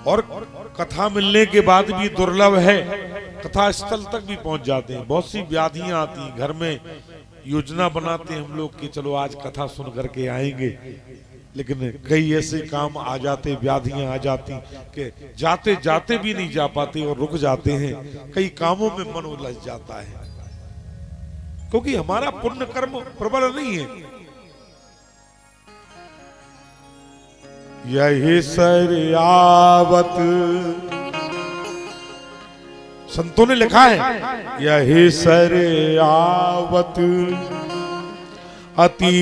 और कथा मिलने के बाद भी दुर्लभ है, कथा स्थल तक भी पहुंच जाते हैं। बहुत सी व्याधियां आती हैं, घर में योजना बनाते हैं हम लोग कि चलो आज कथा सुन करके आएंगे, लेकिन कई ऐसे काम आ जाते, व्याधियां आ जाती कि जाते जाते भी नहीं जा पाते और रुक जाते हैं। कई कामों में मन उलझ जाता है, क्योंकि हमारा पुण्य कर्म प्रबल नहीं है। यही सरयावत, संतों ने लिखा है, यही सरयावत अति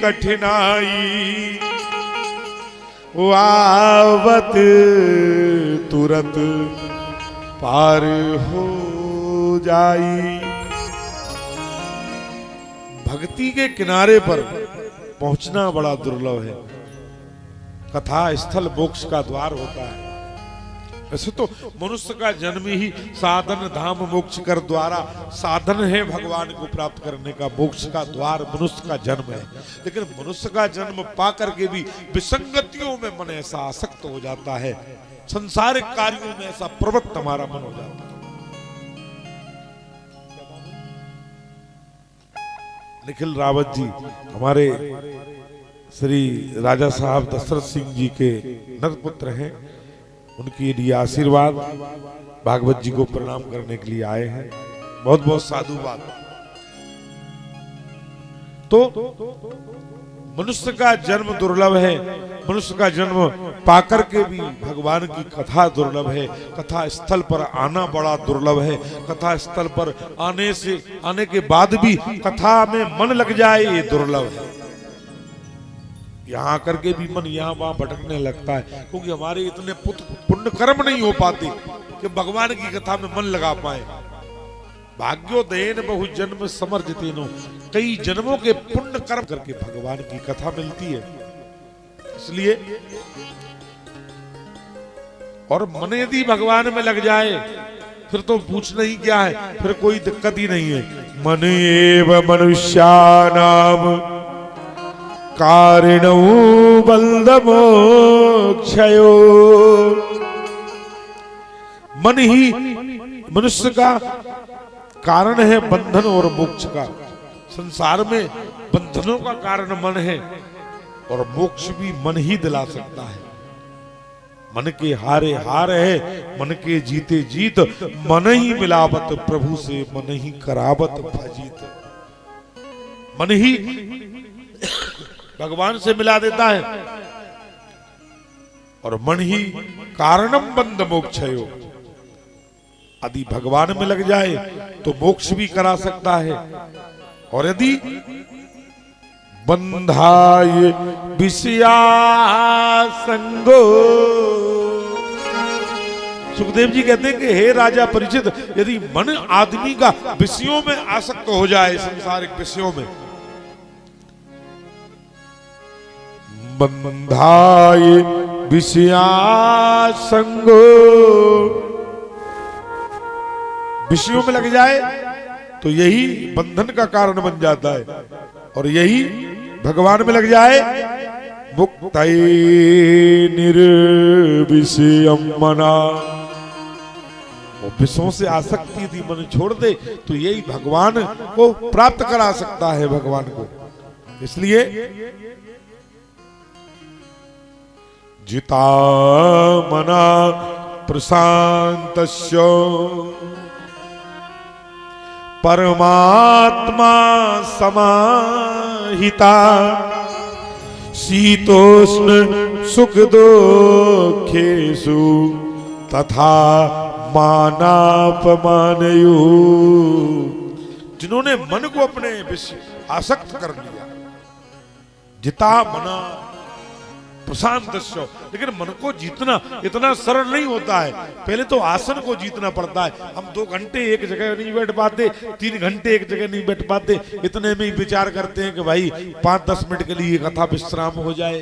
कठिनाई, आवत तुरंत पार हो जाई। भक्ति के किनारे पर पहुंचना बड़ा दुर्लभ है। कथा स्थल मोक्ष का द्वार होता है। वैसे तो मनुष्य का जन्म ही साधन धाम मोक्ष कर द्वारा साधन है भगवान को प्राप्त करने का। मोक्ष का द्वार मनुष्य का जन्म है, लेकिन मनुष्य का जन्म पा करके भी विसंगतियों में मन ऐसा आसक्त हो जाता है, संसारिक कार्यों में ऐसा प्रवृत्त हमारा मन हो जाता है। निखिल रावत जी हमारे श्री राजा साहब दशरथ सिंह जी के नरपुत्र हैं, उनकी लिए आशीर्वाद भागवत जी को प्रणाम करने के लिए आए हैं। बहुत बहुत साधुवाद। तो मनुष्य का जन्म दुर्लभ है, मनुष्य का जन्म पाकर के भी भगवान की कथा दुर्लभ है। कथा स्थल पर आना बड़ा दुर्लभ है। कथा स्थल पर आने के बाद भी कथा में मन लग जाए, ये दुर्लभ है। यहाँ आकर के भी मन यहाँ वहां भटकने लगता है, क्योंकि हमारे इतने पुण्य कर्म नहीं हो पाते कि भगवान की कथा में मन लगा पाए। भाग्योदयेन बहु जन्म समर्जितेनो, कई जन्मों के पुण्य कर्म करके भगवान की कथा मिलती है। इसलिए और मन यदि भगवान में लग जाए फिर तो पूछना ही क्या है, फिर कोई दिक्कत ही नहीं है। मन एव मनुष्यानाम कारिणो बलमोक्षयो, मन ही मनुष्य का कारण है बंधन और मोक्ष का। संसार में बंधनों का कारण मन है और मोक्ष भी मन ही दिला सकता है। मन के हारे हार है, मन के जीते जीत, मन ही मिलावत प्रभु से, मन ही करावत भजीत। मन ही भगवान से मिला देता है और मन ही कारणम बंध मोक्षयो। यदि भगवान में लग जाए तो मोक्ष भी करा सकता है, और यदि बंधाय विषया संगो, सुखदेव जी कहते हैं कि हे राजा परीक्षित, यदि मन आदमी का विषयों में आसक्त हो जाए, सांसारिक विषयों में, बंधाय विषया संगो, विषयों में लग जाए तो यही बंधन का कारण बन जाता है, और यही भगवान में लग जाए मुक्तै निर्विषयम मना, वो विषयों से आसक्ति थी मन छोड़ दे तो यही भगवान को प्राप्त करा सकता है, भगवान को। इसलिए जिता मना प्रशांतस्य परमात्मा समाहिता, शीतोष्ण सुख दुखेषु तथा मानापमानयो। जिन्होंने मन को अपने विषय आसक्त कर लिया, जिता मना प्रशांत, लेकिन मन को जीतना इतना सरल नहीं होता है। पहले तो आसन को जीतना पड़ता है। हम 2 घंटे एक जगह नहीं बैठ पाते, 3 घंटे एक जगह नहीं बैठ पाते, इतने में ही विचार करते हैं कि भाई 5-10 मिनट के लिए कथा विश्राम हो जाए।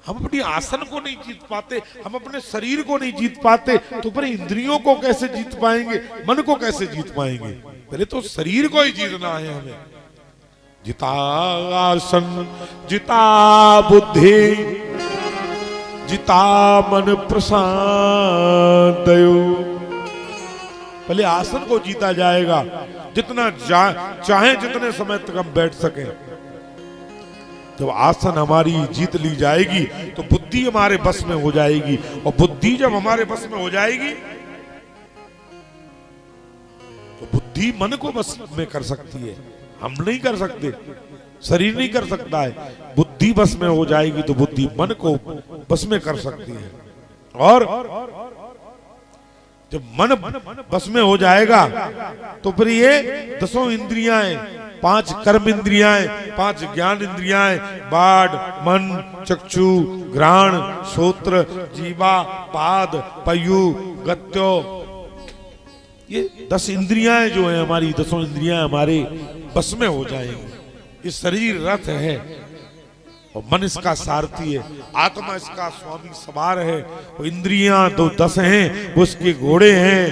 हम अपनी आसन को नहीं जीत पाते, हम अपने शरीर को नहीं जीत पाते, तो फिर इंद्रियों को कैसे जीत पाएंगे, मन को कैसे जीत पाएंगे? पहले तो शरीर को ही जीतना है हमें। जिता आसन जिता बुद्धि जिता मन प्रसादयो। पहले आसन को जीता जाएगा, जितना चाहे जितने समय तक हम बैठ सके। जब आसन हमारी जीत ली जाएगी तो बुद्धि हमारे बस में हो जाएगी, और बुद्धि जब हमारे बस में हो जाएगी तो बुद्धि मन को बस में कर सकती है, हम नहीं कर सकते, शरीर नहीं कर सकता है। बुद्धि बस में हो जाएगी तो बुद्धि मन को बस में कर सकती है। और जब मन बस में हो जाएगा तो फिर ये 10 इंद्रियां, 5 कर्म इंद्रियां, 5 ज्ञान इंद्रियां, बाड, मन, चक्षु, घ्राण, श्रोत्र, जीवा, पाद, पयु, गत्यो, ये 10 इंद्रियां जो है हमारी, 10 इंद्रियां हमारे बस में हो जाएंगी। ये शरीर रथ है और मन इसका सारथी है, आत्मा इसका स्वामी सवार है, और इंद्रियां तो 10 हैं, वो उसके घोड़े हैं।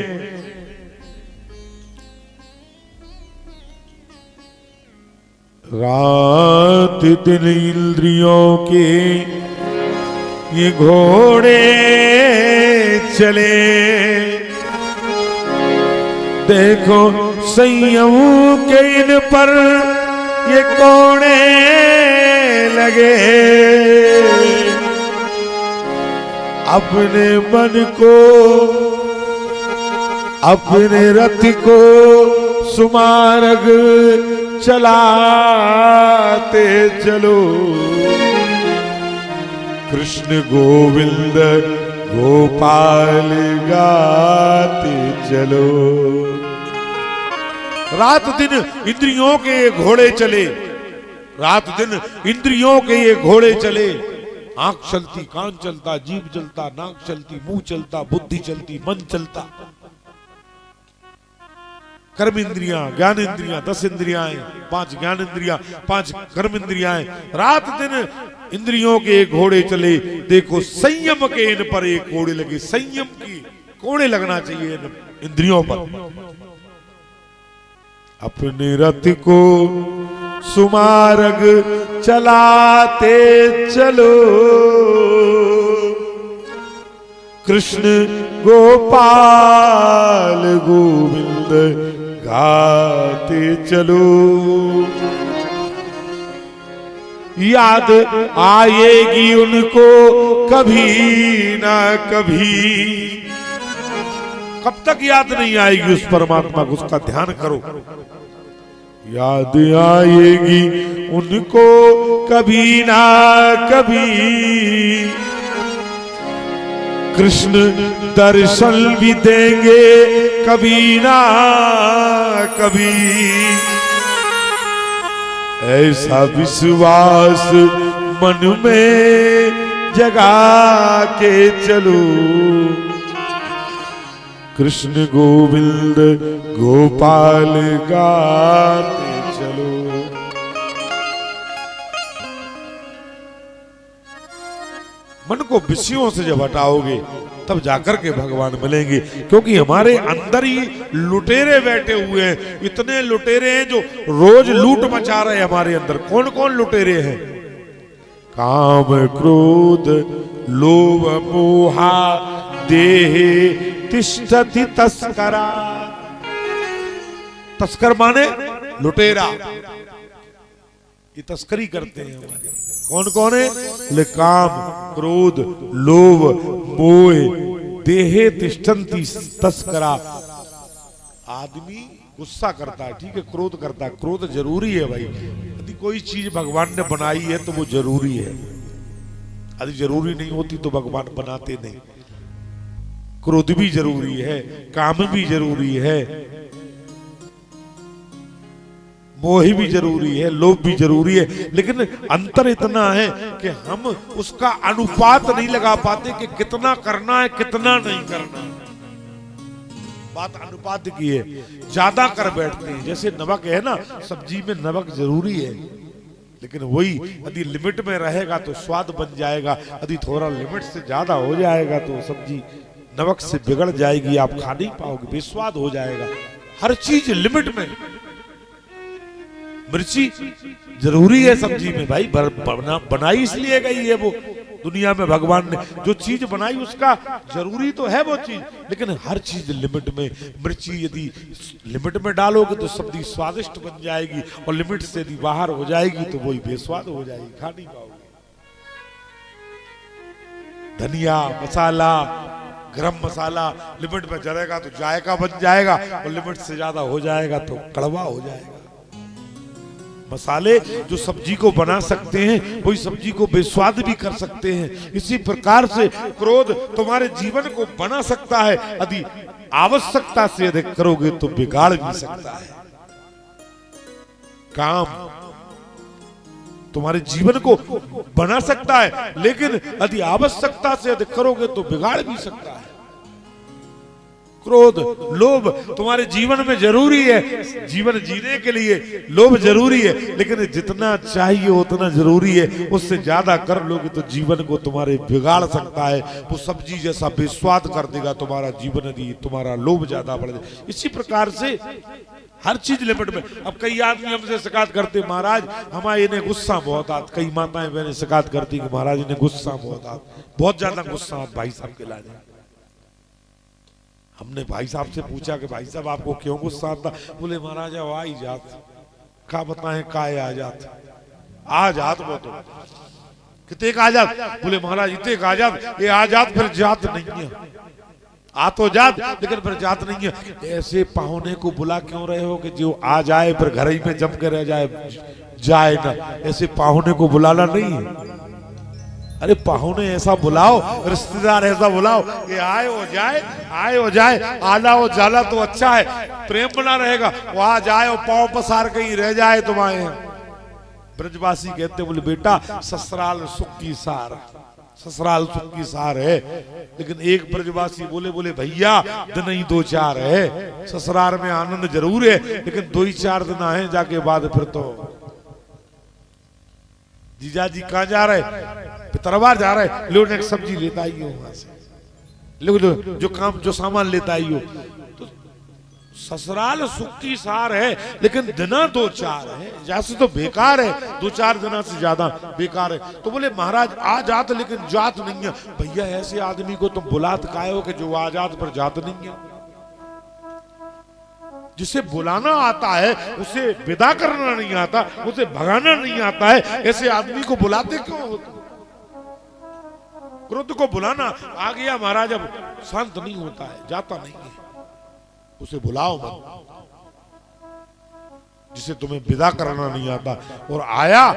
रात दिन इंद्रियों के ये घोड़े चले, देखो संयम के इन पर ये कोड़े लगे। अपने मन को, अपने रथ को सुमार्ग चलाते चलो। कृष्ण गोविंद गोपाल गाते चलो। रात दिन इंद्रियों के ये घोड़े चले, रात दिन इंद्रियों के ये घोड़े चले। आंख चलती, कान चलता, जीभ चलता, नाक चलती, मुंह चलता, बुद्धि चलती, मन चलता। कर्म इंद्रियां, ज्ञान इंद्रियां, 10 इंद्रियां, 5 ज्ञान इंद्रियां, 5 कर्म इंद्रियां। रात दिन इंद्रियों के घोड़े चले, देखो संयम के इन पर एक घोड़े लगे। संयम की घोड़े लगना चाहिए इन इंद्रियों पर। अपने रथ को सुमार्ग चलाते चलो। कृष्ण गोपाल गोविंद गाते चलो। याद आएगी उनको कभी ना कभी। कब तक याद नहीं आएगी उस परमात्मा को, उसका ध्यान करो। याद आएगी उनको कभी ना कभी। कृष्ण दर्शन भी देंगे कभी ना कभी। ऐसा विश्वास मन में जगा के चलो। कृष्ण गोविंद गोपाल गाते चलो। मन को विषयों से जब हटाओगे तब जाकर के भगवान मिलेंगे, क्योंकि हमारे अंदर ही लुटेरे बैठे हुए हैं। इतने लुटेरे हैं जो रोज लूट मचा रहे हैं हमारे अंदर। कौन कौन लुटेरे हैं? काम क्रोध लोभ मोहा देहे तिष्ठति तस्करा। तस्कर माने लुटेरा, ये तस्करी करते हैं हमारे। कौन कौन है? ले काम क्रोध लोभ मोह देहे तिष्ठन्ति तस्करा। आदमी गुस्सा करता है, ठीक है, क्रोध करता है। क्रोध जरूरी है भाई। यदि कोई चीज भगवान ने बनाई है तो वो जरूरी है। यदि जरूरी नहीं होती तो भगवान बनाते नहीं। क्रोध भी जरूरी है, काम भी जरूरी है, मोह भी जरूरी है, लोभ भी जरूरी है। लेकिन अंतर इतना है कि हम उसका अनुपात नहीं लगा पाते कि कितना करना है कितना नहीं करना। बात अनुपात की है, ज्यादा कर बैठते हैं। जैसे नमक है ना, सब्जी में नमक जरूरी है, लेकिन वही यदि लिमिट में रहेगा तो स्वाद बन जाएगा। यदि थोड़ा लिमिट से ज्यादा हो जाएगा तो सब्जी नमक से बिगड़ जाएगी, आप खा नहीं पाओगे, बेस्वाद हो जाएगा। हर चीज लिमिट में। मिर्ची जरूरी है सब्जी में भाई, बनाई इसलिए गई है वो, दुनिया में भगवान ने जो चीज बनाई उसका जरूरी तो है वो चीज, लेकिन हर चीज लिमिट में। मिर्ची यदि लिमिट में डालोगे तो सब्जी स्वादिष्ट बन जाएगी, और लिमिट से यदि बाहर हो जाएगी तो वही बेस्वाद हो जाएगी, खा नहीं पाओगे। धनिया मसाला, गरम मसाला लिमिट में जलेगा तो जायका बन जाएगा, और लिमिट से ज्यादा हो जाएगा तो कड़वा हो जाएगा। मसाले जो सब्जी को बना सकते हैं वही सब्जी को बेस्वाद भी कर सकते हैं। इसी प्रकार से क्रोध तुम्हारे जीवन को बना सकता है, यदि आवश्यकता से अधिक करोगे तो बिगाड़ भी सकता है। काम तुम्हारे जीवन को बना सकता है, लेकिन यदि आवश्यकता से अधिक करोगे तो बिगाड़ भी सकता है। क्रोध, लोभ तुम्हारे जीवन में जरूरी है, जीवन जीने के लिए लोभ जरूरी है, लेकिन जितना चाहिए उतना जरूरी है। उससे ज्यादा कर लोगे तो जीवन को तुम्हारे बिगाड़ सकता है, वो सब्जी जैसा बेस्वाद कर देगा तुम्हारा जीवन, यदि तुम्हारा लोभ ज्यादा बढ़ जाए। इसी प्रकार से हर चीज लिमिट में। अब कई आदमी हमसे शिकायत करते, महाराज हमारे इन्हें गुस्सा बहुत आता, कई माताएं बहनें शिकायत करती कि महाराज इन्हें गुस्सा बहुत आता, बहुत ज्यादा गुस्सा आता भाई साहब के लाने। हमने भाई साहब से पूछा कि भाई साहब आपको क्यों गुस्सा आता? बोले महाराज आ ही जात, क्या बताएं काय आ जात वो तो कितने का आजाद? बोले महाराज इतने का आजाद, ये आजाद फिर जात नहीं है, आ तो जात लेकिन फिर जात नहीं है। ऐसे पाहुने को बुला क्यों रहे हो कि जो आ जाए फिर घर ही में जम के रह जाए ना, ऐसे पाहुने को बुलाना नहीं है। अरे पाहुने ऐसा बुलाओ, रिश्तेदार ऐसा बुलाओ कि आए हो जाए, आना हो जाला तो अच्छा है, प्रेम बना रहेगा। वहां जाए और पांव पसार कहीं रह जाए तुम्हारे। ब्रजवासी कहते बोले बेटा ससुराल सुख की सार, ससुराल सुख की सार है। लेकिन एक ब्रजवासी बोले भैया दिन ही 2-4 है, ससुराल में आनंद जरूर है लेकिन 2-4 दिन आए, जाके बाद फिर तो। जीजा जी कहाँ जा रहे? पितरवार जा रहे, लो एक सब्जी लेता आई हो वहां से, लो जो सामान लेता आई हो। तो ससुराल सुख की सार है लेकिन दिना 2-4 है, जैसे तो बेकार है, 2-4 दिना से ज्यादा बेकार है। तो बोले महाराज आ जात लेकिन जात नहीं है। भैया ऐसे आदमी को तुम बुलात काहे हो कि जो आ जात पर जात नहीं है? जिसे बुलाना आता है उसे विदा करना नहीं आता, उसे भगाना नहीं आता है, ऐसे आदमी को बुलाते क्यों हो? क्रोध को बुलाना आ गया महाराज, अब शांत नहीं होता है, जाता नहीं है, उसे बुलाओ मत। जिसे तुम्हें विदा करना नहीं आता और आया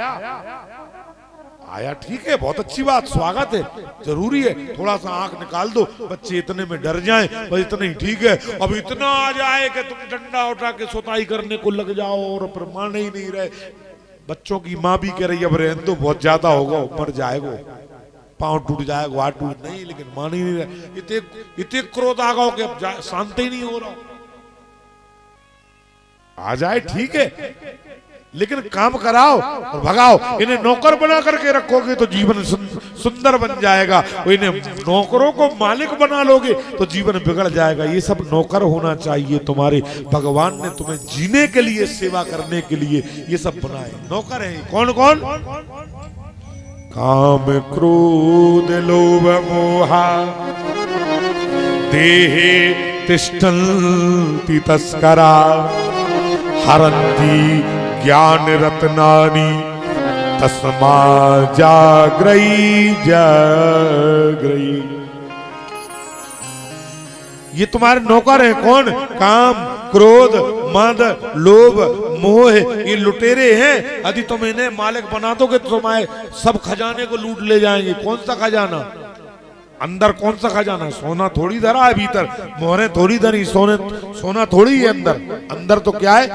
ठीक है, बहुत अच्छी बात, स्वागत है, जरूरी है। थोड़ा सा आंख निकाल दो, बच्चे इतने में डर जाएं, बस इतना ही ठीक है। अब इतना आ जाए कि तुम डंडा उठा के सोताई करने को लग जाओ और फिर मान ही नहीं रहे। बच्चों की माँ भी कह रही अब रहने दो, बहुत ज्यादा होगा, मर जाएगा, पांव टूट जाएगा, हाथ टूट नहीं, लेकिन मान ही नहीं रहे। इतने क्रोध आ गया कि अब शांत ही नहीं हो रहा। आ जाए ठीक है, लेकिन काम कराओ और भगाओ। इन्हें नौकर बना करके रखोगे तो जीवन सुंदर बन जाएगा, इन्हें नौकरों को मालिक बना लोगे तो जीवन बिगड़ जाएगा। ये सब नौकर होना चाहिए तुम्हारे। भगवान ने तुम्हें जीने के लिए, सेवा करने के लिए ये सब बनाए, नौकर है। कौन कौन? काम क्रोध लोभ मोहा देहे तिष्ठन्ति तस्करा हरन्ति ज्ञान रत्नानि तस्मा जाग्रही। ये तुम्हारे नौकर हैं। कौन? काम क्रोध मद लोभ मोह, ये लुटेरे हैं। यदि तुम इन्हें मालिक बना दोगे तो तुम्हारे सब खजाने को लूट ले जाएंगे। कौन सा खजाना? अंदर कौन सा खजाना? सोना थोड़ी धरा है भीतर, मोहरे थोड़ी धरी, सोना थोड़ी है अंदर। अंदर तो क्या है?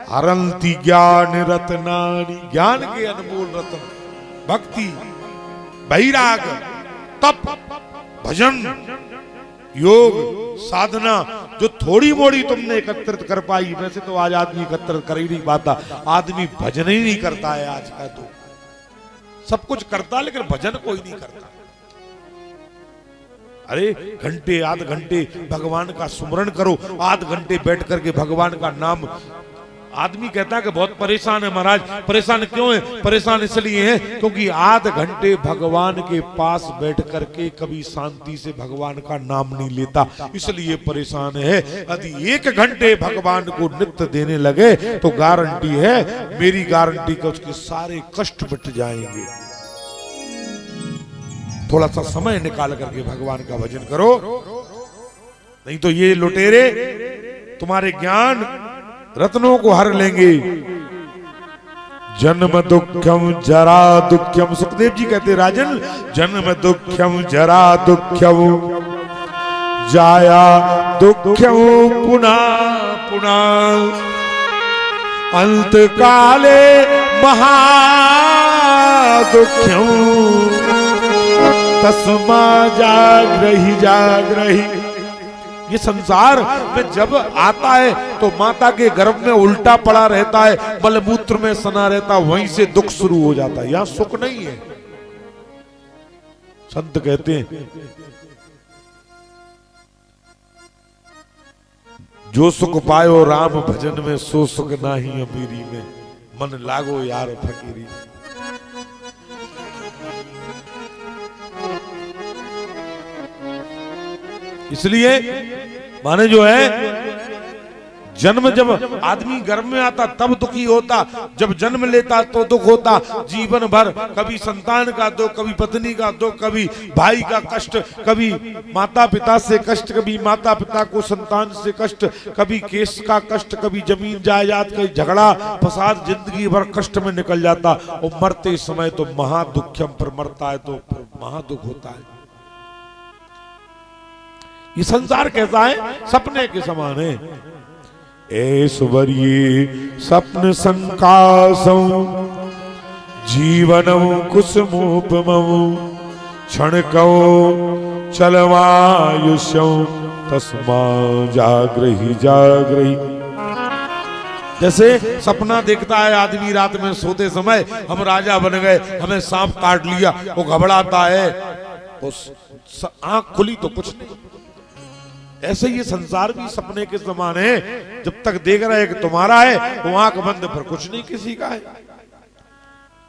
हरन्ति ज्ञान रत्नानि, ज्ञान के अनमोल रत्न, भक्ति, वैराग, तप, भजन, योग, साधना, जो थोड़ी मोड़ी तुमने एकत्रित कर पाई। वैसे तो आज आदमी एकत्रित कर ही नहीं पाता, आदमी भजन ही नहीं करता है आज का। तो सब कुछ करता लेकिन भजन कोई नहीं करता। अरे घंटे आध घंटे भगवान का सुमरण करो, आध घंटे बैठ करके भगवान का नाम आदमी कहता है कि बहुत परेशान है महाराज। परेशान क्यों है? परेशान इसलिए है क्योंकि आध घंटे भगवान के पास बैठ करके कभी शांति से भगवान का नाम नहीं लेता, इसलिए परेशान है। यदि 1 घंटे भगवान को नित्य देने लगे तो गारंटी है, मेरी गारंटी का, उसके सारे कष्ट मिट जाएंगे। थोड़ा सा समय निकाल करके भगवान का भजन करो, नहीं तो ये लुटेरे तुम्हारे ज्ञान रत्नों को हर लेंगे। जन्म दुख्यम जरा दुख्यम, सुखदेव जी कहते राजन, जन्म दुख्यम जरा दुख्यम जाया दुख्यम पुनः पुनः, अंत काले महा दुख्यम तस्मा जागरहि जागरहि। ये संसार में जब आता है तो माता के गर्भ में उल्टा पड़ा रहता है, मलमूत्र में सना रहता, वहीं से दुख शुरू हो जाता है, यहां सुख नहीं है। संत कहते हैं जो सुख पायो राम भजन में, सो सुख नाही अमीरी में, मन लागो यार फकीरी। इसलिए माने जो है, जन्म जब आदमी गर्भ में आता तब दुखी होता, जब जन्म लेता तो दुख होता जीवन भर। कभी संतान का दुख, कभी पत्नी का दुख, कभी भाई का कष्ट, कभी माता पिता से कष्ट, कभी माता पिता को संतान से कष्ट, कभी केस का कष्ट, कभी जमीन जायदाद का झगड़ा फसाद, जिंदगी भर कष्ट में निकल जाता। और मरते समय तो महादुख्यम पर मरता है तो फिर महादुख होता है। ये संसार कैसा है? सपने के समान है। ऐश्वर्ये स्वप्न संकासं जीवनं कुसुमोपमं क्षणकौ चलवायुष्यं तस्मा जागरहि जागरहि। जैसे सपना देखता है आदमी रात में सोते समय, हम राजा बन गए, हमें सांप काट लिया, वो घबराता है, आंख खुली तो कुछ नहीं। ऐसे ये संसार भी सपने के समान है, जब तक देख रहे हैं कि तुम्हारा है, वो आंख बंद पर कुछ नहीं किसी का है।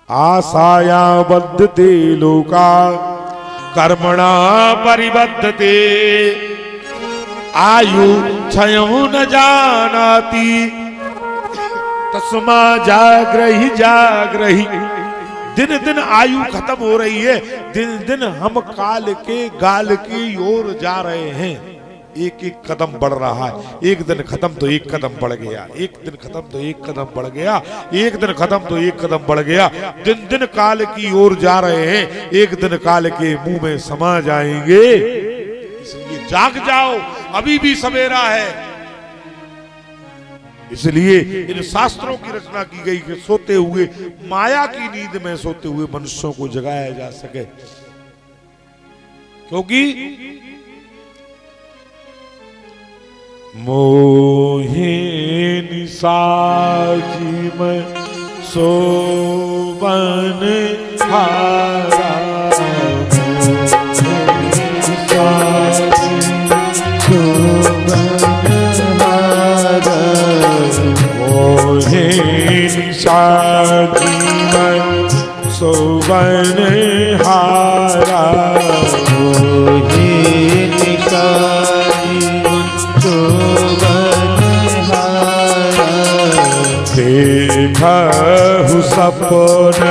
आशाया बद्धते लोका कर्मणा परिबद्धते, आयु क्षयं न जानाति तस्मा जागरहि जागरहि। दिन दिन आयु खत्म हो रही है, दिन दिन हम काल के गाल की ओर जा रहे हैं। एक एक कदम बढ़ रहा है, एक दिन खत्म तो एक कदम बढ़ गया, एक दिन खत्म तो एक कदम बढ़ गया, एक दिन खत्म तो एक कदम बढ़ गया। दिन दिन काल की ओर जा रहे हैं, एक दिन काल के मुंह में समा जाएंगे। इसलिए जाग जाओ, अभी भी सवेरा है। इसलिए इन शास्त्रों की रचना की गई कि सोते हुए, माया की नींद में सोते हुए मनुष्यों को जगाया जा सके। क्योंकि मोहे निसाजी में सोवन हारा, मोहे निसाजी में सोवन हारा, मोहे निसाजी देखहु सपन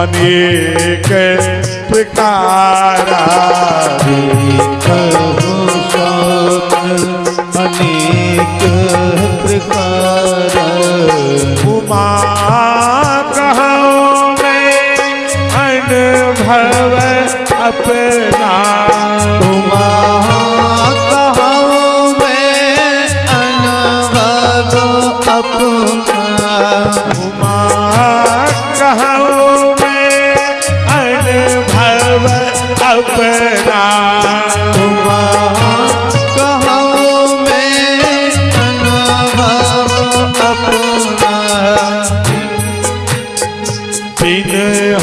अनेक प्रकारा, देखहु सपन अनेक प्रकारा। उमा कहूँ मैं अनुभव अपना, उमा कहूँ मैं अनुभव अपना, उमा कहूँ मैं अनुभव अपना, उमा कहूँ मैं अनुभव अपना। बिन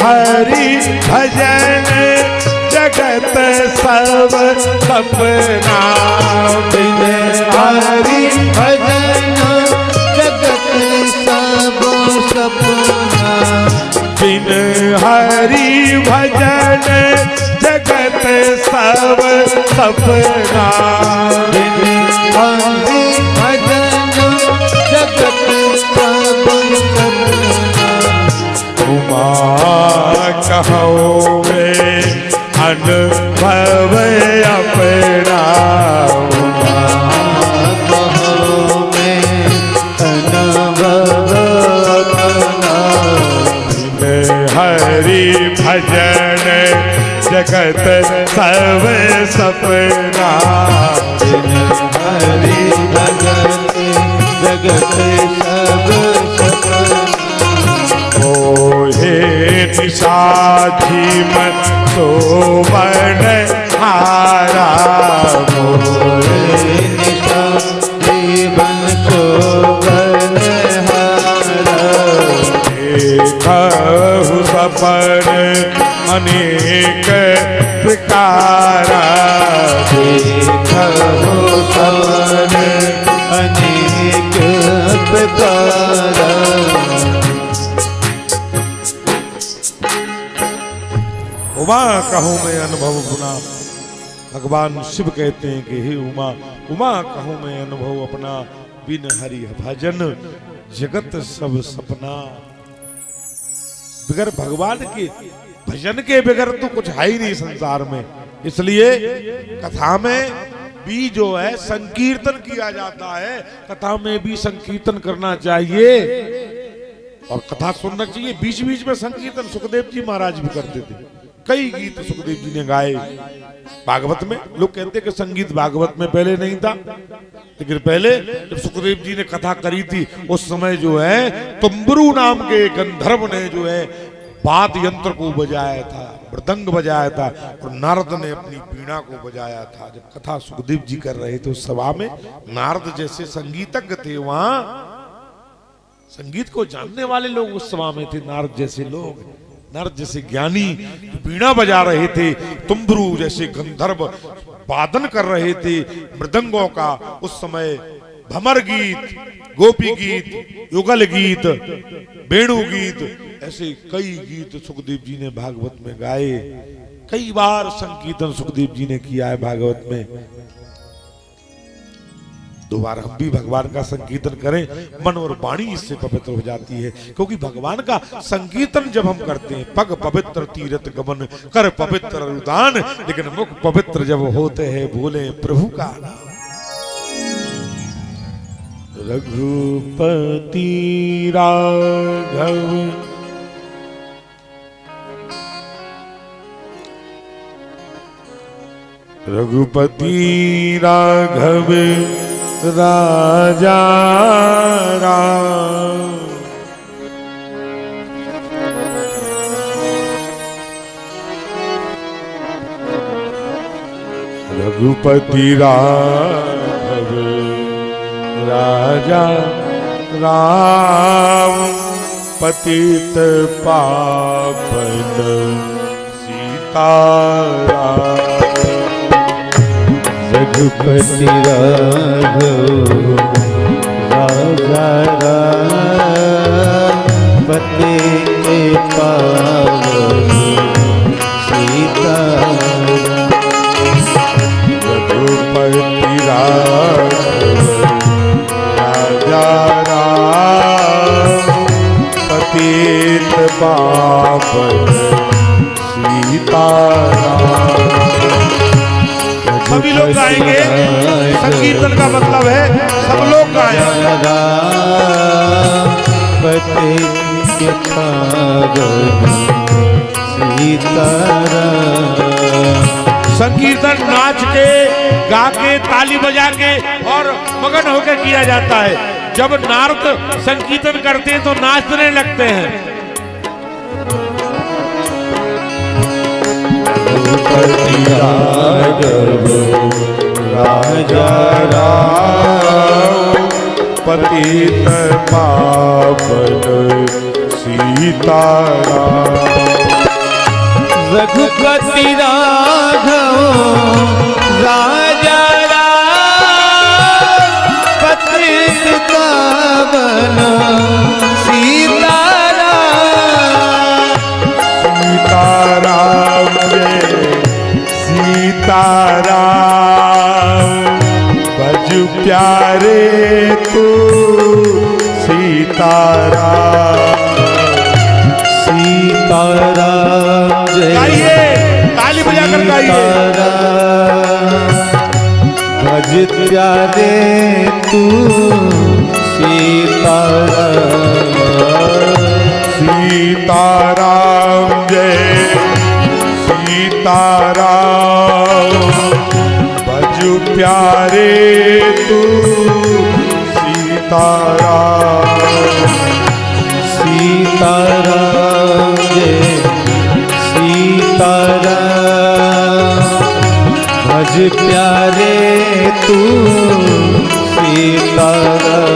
हरि भजन जगत सब सपना, बिन हरि भजन जगत सपना, बिन हरि भजन जगत सब सपना, बिन हरि भजन जगत सब सपना, उमा कहो में अनुभव अपना, उमा कहो में अनुभव अपना, बिन हरि भजन जगत सब सपना, बिन हरि भजन जगत सब सपना, मोहे निशाची मन सोवन हारा, मोहे निशा जीवन शोभन हारा, देखहु सपन अनेक प्रकारा, देखहु सपन अनेक प्रकारा, उमा कहूँ मैं अनुभव गुना। भगवान शिव कहते हैं कि हे उमा, उमा कहूँ मैं अनुभव अपना, बिन हरि भजन जगत सब सपना। बगैर भगवान के भजन के बगैर तो कुछ है ही नहीं संसार में। इसलिए कथा में भी जो है संकीर्तन किया जाता है, कथा में भी संकीर्तन करना चाहिए और कथा सुनना चाहिए। बीच बीच में संकीर्तन सुखदेव जी महाराज भी करते थे। कई गीत सुखदेव जी ने गाए भागवत में। लोग कहते कि संगीत भागवत में पहले नहीं था, लेकिन पहले जब सुखदेव जी ने कथा करी थी उस समय जो है तुम्बरू नाम के गंधर्व ने जो है वाद यंत्र को बजाया था, मृदंग बजाया था और नारद ने अपनी वीणा को बजाया था। जब कथा सुखदेव जी कर रहे थे उस सभा में, नारद जैसे संगीतज्ञ थे, वहां संगीत को जानने वाले लोग उस सभा में थे। नारद जैसे लोग, नारद जैसे ज्ञानी वीणा बजा रहे थे, तुम्बरू जैसे गंधर्व वादन कर रहे थे मृदंगों का। उस समय भमर गीत, गोपी गीत, युगल गीत, वेणु गीत, ऐसे कई गीत सुखदेव जी ने भागवत में गाए। कई बार संकीर्तन सुखदेव जी ने किया है भागवत में। दो बार हम भी भगवान का संकीर्तन करें, मन और वाणी इससे पवित्र हो जाती है। क्योंकि भगवान का संकीर्तन जब हम करते हैं, पग पवित्र तीर्थ गमन, कर पवित्र रुदान, लेकिन मुख पवित्र जब होते हैं बोले प्रभु का नाम। रघुपति राघव रघुपति राघव राजा राम, रघुपति राघव राजा राम, पतित पावन सीताराम। रघुपति राघव राजा राम, पतित पावन सीताराम। रघुपति राघव राजा राम, पतित पावन सीताराम। सभी लोग गाएंगे, संकीर्तन का मतलब है सब लोग गाएंगे। पतित पावन सीताराम। संकीर्तन नाच के, गा के, ताली बजा के और मगन होकर किया जाता है। जब नारद संकीर्तन करते हैं तो नाचने लगते हैं। राजा राम, पतित पावन सीताराम। रघुपति राघव राजा राम, पतित पावन सीताराम। सीताराम जय गाइए, ताली बजाकर गाइए। भज प्यारे तू सीताराम। सीताराम जय सीताराम, भजु प्यारे तू सीताराम। सीताराम जय सीताराम, भज प्यारे तू सीताराम।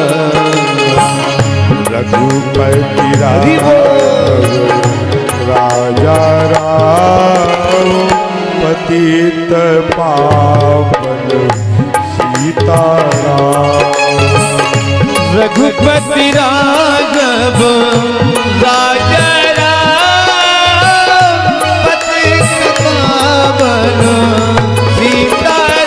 रघुपति राजा राम, पतित पावन सीताराम। रघुपति राघव राजा राम, पतित पावन सीताराम।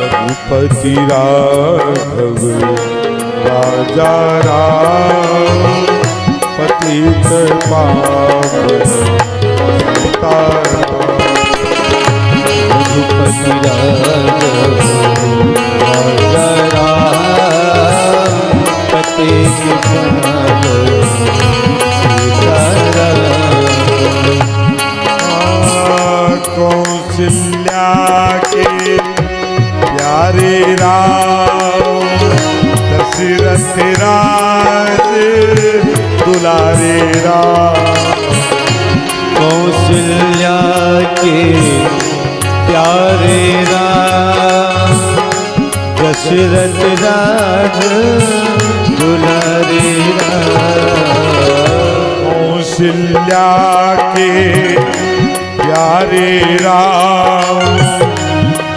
रघुपति राघव राजा राम, पतित पावन सीताराम। रघुपति राघव राजा राम, पतित पावन सीताराम। कौशल्या के प्यारे राम, दशरथ राज दुलारे राम। कौशल्या के प्यारे राम, दशरथ राज दुलारे राम। कौशल्या के प्यारे राम,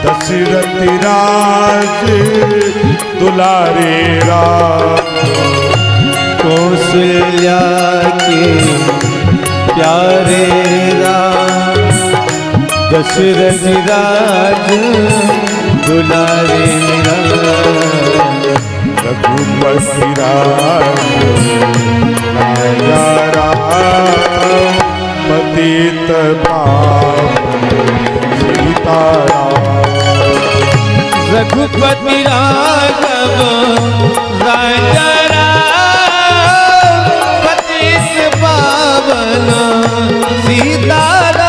दशरथ राज दुलारे राम। कौशल्या के प्यारे राम, दशरथ राज दुलारे राम। रघुपति राजा राम, पतित पावन सीताराम। रघुपति राघव राजा राम, पतित पावन सीताराम।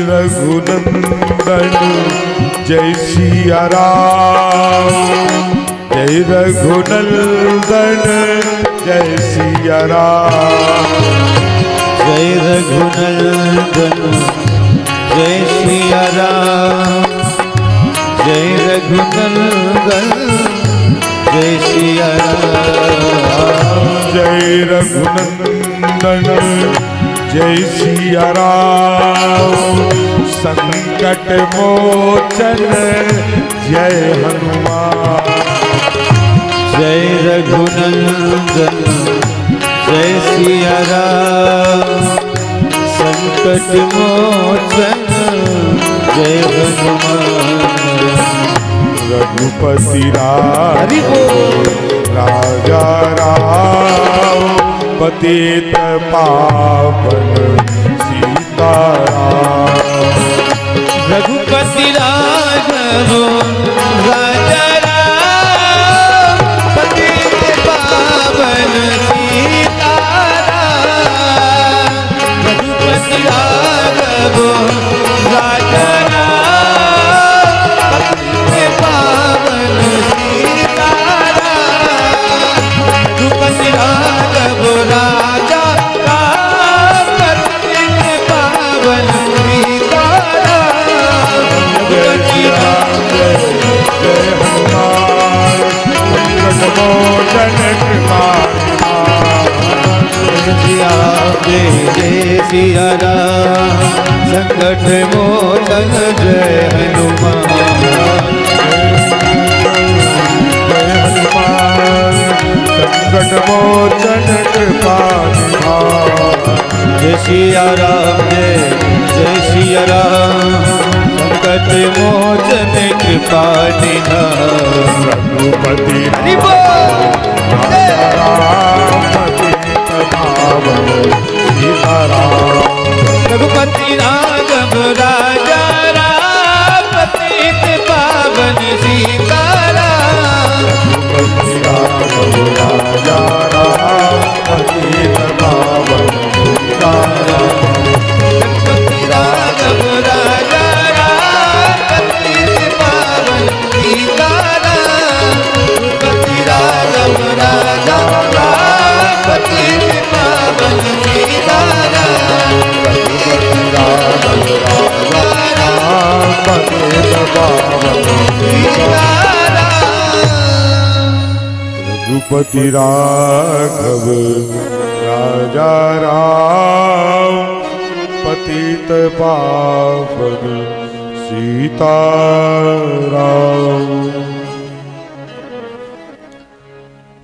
रघुनंदन जय सिया राम, जय रघुनंदन जय सिया राम। जय रघुनंदन जय सिया राम, जय रघुनंदन जय सिया राम। जय रघुनंदन जय सिया राम, संकट मोचन जय हनुमान। जय रघुनंदन जय सिया राम, संकट मोचन जय हनुमान। रघुपति राजा राम, पतित पावन सीताराम। रघुपति राघव राजा राम, पतित पावन सीताराम। जय जय सिया राम, संकट मोचन जय हनुमान, संकट मोचन कृपा निधान। जय सिया राम जय सिया राम, संकट मोचन कृपा निधान। रघुपति रघुपति राघव राजा राम, पतित पावन सीताराम। रघुपति राघव राजा राम, पतित पावन सीताराम। रघुपति राघव राजा राम, पतित पावन सीताराम। रघुपति राघव राजा राम, पतित पावन सीताराम। रघुपति राघव राजा राम, पतित पावन रघुपति राघव राजा राम, पतित पावन सीताराम।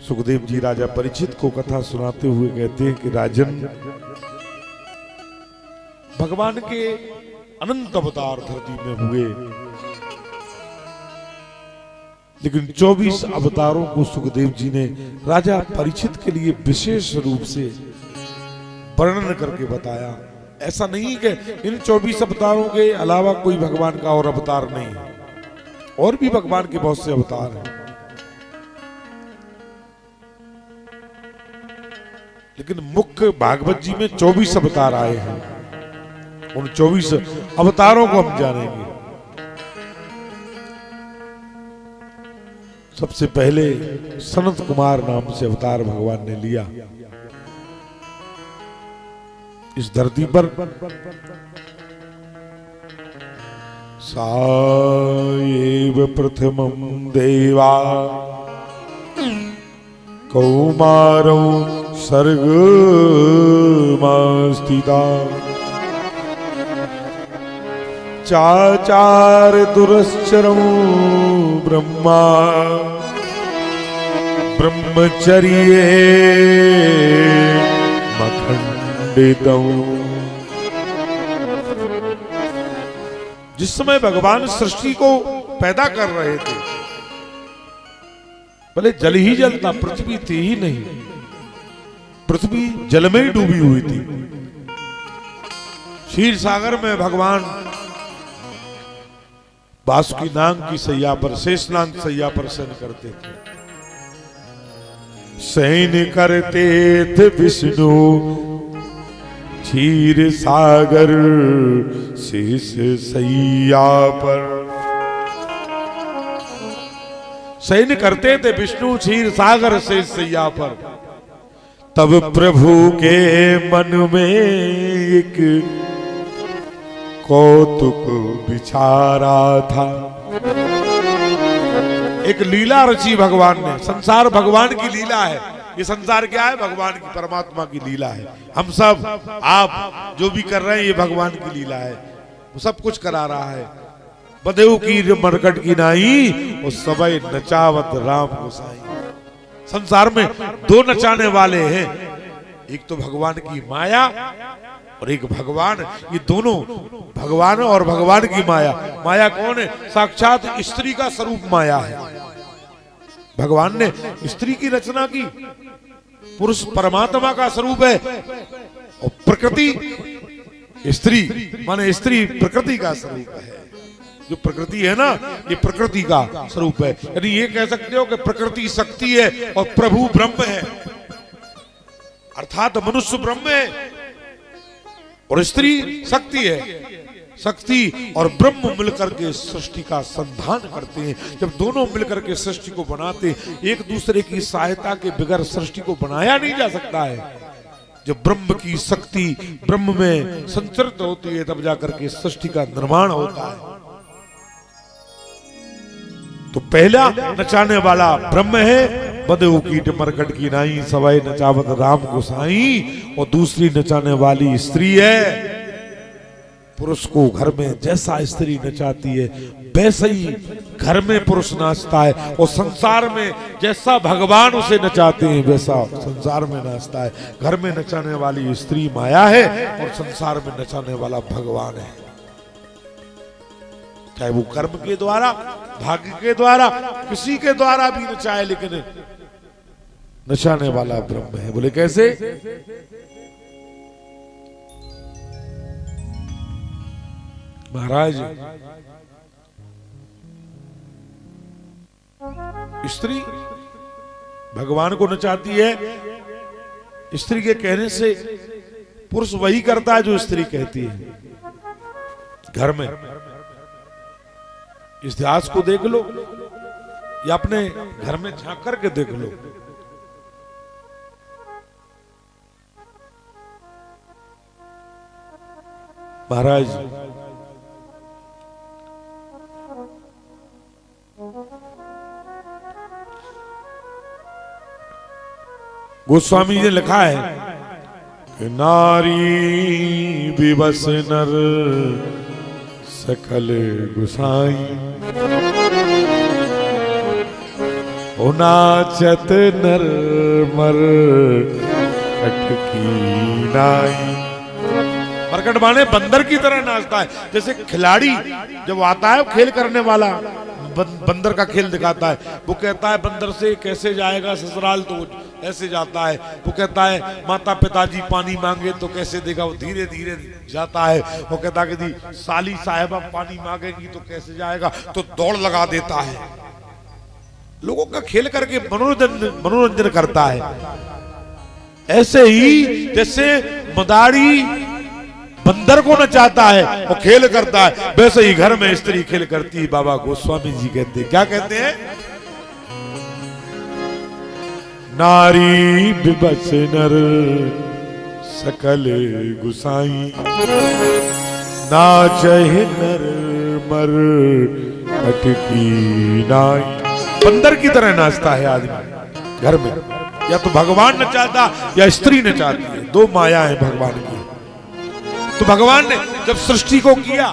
सुखदेव जी राजा परीक्षित को कथा सुनाते हुए कहते हैं कि राजन, भगवान के अनंत अवतार धरती में हुए, लेकिन 24 अवतारों को सुखदेव जी ने राजा परीक्षित के लिए विशेष रूप से वर्णन करके बताया। ऐसा नहीं कि इन 24 अवतारों के अलावा कोई भगवान का और अवतार नहीं है, और भी भगवान के बहुत से अवतार हैं, लेकिन मुख्य भागवत जी में 24 अवतार आए हैं। उन 24 अवतारों को हम जानेंगे। सबसे पहले सनत कुमार नाम से अवतार भगवान ने लिया इस धरती पर। साएव प्रथमं देवा कौमारौ सर्गमास्थिता, चाचार दुरश्चरं ब्रह्मा ब्रह्मचर्ये मखंडितम्। जिस समय भगवान सृष्टि को पैदा कर रहे थे, भले जल ही जल था, पृथ्वी थी ही नहीं, पृथ्वी जल में ही डूबी हुई थी। क्षीर सागर में भगवान बासुकी नाग की सैया पर, शेषनाग सैया पर शयन करते थे। शयन करते थे विष्णु क्षीर सागर शेष सैया पर। शयन करते थे विष्णु क्षीर सागर शेष सैया पर। तब प्रभु के मन में एक कौतुक विचारा था। एक लीला रची भगवान ने। संसार भगवान की लीला है। ये संसार क्या है? भगवान की, परमात्मा की लीला है। हम सब, आप जो भी कर रहे हैं, ये भगवान की लीला है। वो सब कुछ करा रहा है। बदेऊ की मरकट की नाई, वो सबई नचावत राम गोसाई। संसार में दो नचाने वाले हैं, एक तो भगवान की माया और एक भगवान। ये दोनों, भगवान और भगवान की माया। माया कौन है? साक्षात स्त्री का स्वरूप माया है। भगवान ने स्त्री की रचना की। पुरुष परमात्मा का स्वरूप है और प्रकृति स्त्री, माने स्त्री प्रकृति का स्वरूप है। जो प्रकृति है ना, ये प्रकृति का स्वरूप है। यानी ये कह सकते हो कि प्रकृति शक्ति है और प्रभु ब्रह्म है, अर्थात मनुष्य ब्रह्म है और स्त्री शक्ति है। शक्ति और ब्रह्म मिलकर के सृष्टि का संधान करते हैं। जब दोनों मिलकर के सृष्टि को बनाते हैं, एक दूसरे की सहायता के बगैर सृष्टि को बनाया नहीं जा सकता है। जब ब्रह्म की शक्ति ब्रह्म में संचरित होती है, तब जाकर के सृष्टि का निर्माण होता है। तो पहला नचाने वाला ब्रह्म है बदऊ कीट मरकट की नाई, सवाई नचावत राम गोसाई। और दूसरी नचाने वाली स्त्री है। पुरुष को घर में जैसा स्त्री नचाती है वैसे ही घर में पुरुष नाचता है, और संसार में जैसा भगवान उसे नचाते हैं वैसा संसार में नाचता है। घर में नचाने वाली स्त्री माया है और संसार में नचाने वाला भगवान है। चाहे वो कर्म के द्वारा, भाग्य के द्वारा, किसी के द्वारा भी नचाए, लेकिन नचाने वाला ब्रह्म है। बोले कैसे? महाराज, स्त्री भगवान को नचाती है। स्त्री के कहने से पुरुष वही करता है जो स्त्री कहती है। घर में इतिहास को देख लो या अपने घर में झांक करके देख लो। महाराज, गोस्वामी जी ने लिखा है कि नारी विवश नर सकल गुसाई, ओ नाचत नर मर कटकी नाई। मरकट माने बंदर की तरह नाचता है। जैसे खिलाड़ी जब आता है खेल करने वाला, बंदर का खेल दिखाता है, वो कहता है बंदर से कैसे जाएगा ससुराल, तो ऐसे जाता है। वो कहता है माता पिताजी पानी मांगे तो कैसे देगा, वो धीरे धीरे जाता है। वो कहता है कि साली साहिबा पानी मांगेगी तो कैसे जाएगा, तो दौड़ लगा देता है। लोगों का खेल करके मनोरंजन करता है। ऐसे ही जैसे मदारी बंदर को नचाता है और खेल करता है, वैसे ही घर में स्त्री खेल करती है। बाबा गोस्वामी जी कहते हैं, क्या कहते हैं? नारी विवश नर सकल गुसाई, नाचहि नर मर कटकी नाई। बंदर की तरह नाचता है आदमी घर में। या तो भगवान नचाता या स्त्री नचाती है, दो माया है भगवान की। तो भगवान ने जब सृष्टि को किया,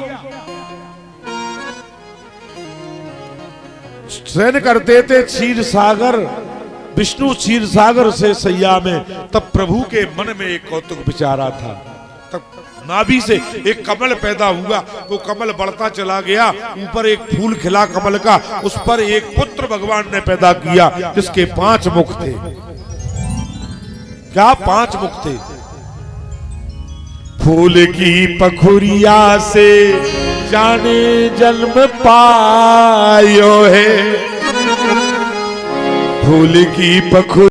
शयन करते थे क्षीर सागर, विष्णु क्षीर सागर से सैया में, तब प्रभु के मन में एक कौतुक विचारा था। तब नाभि से एक कमल पैदा हुआ, वो कमल बढ़ता चला गया, ऊपर एक फूल खिला कमल का, उस पर एक पुत्र भगवान ने पैदा किया जिसके 5 मुख थे। क्या 5 मुख थे? फूल की पखुरिया से जाने जन्म पायो है, फूल की पखुरिया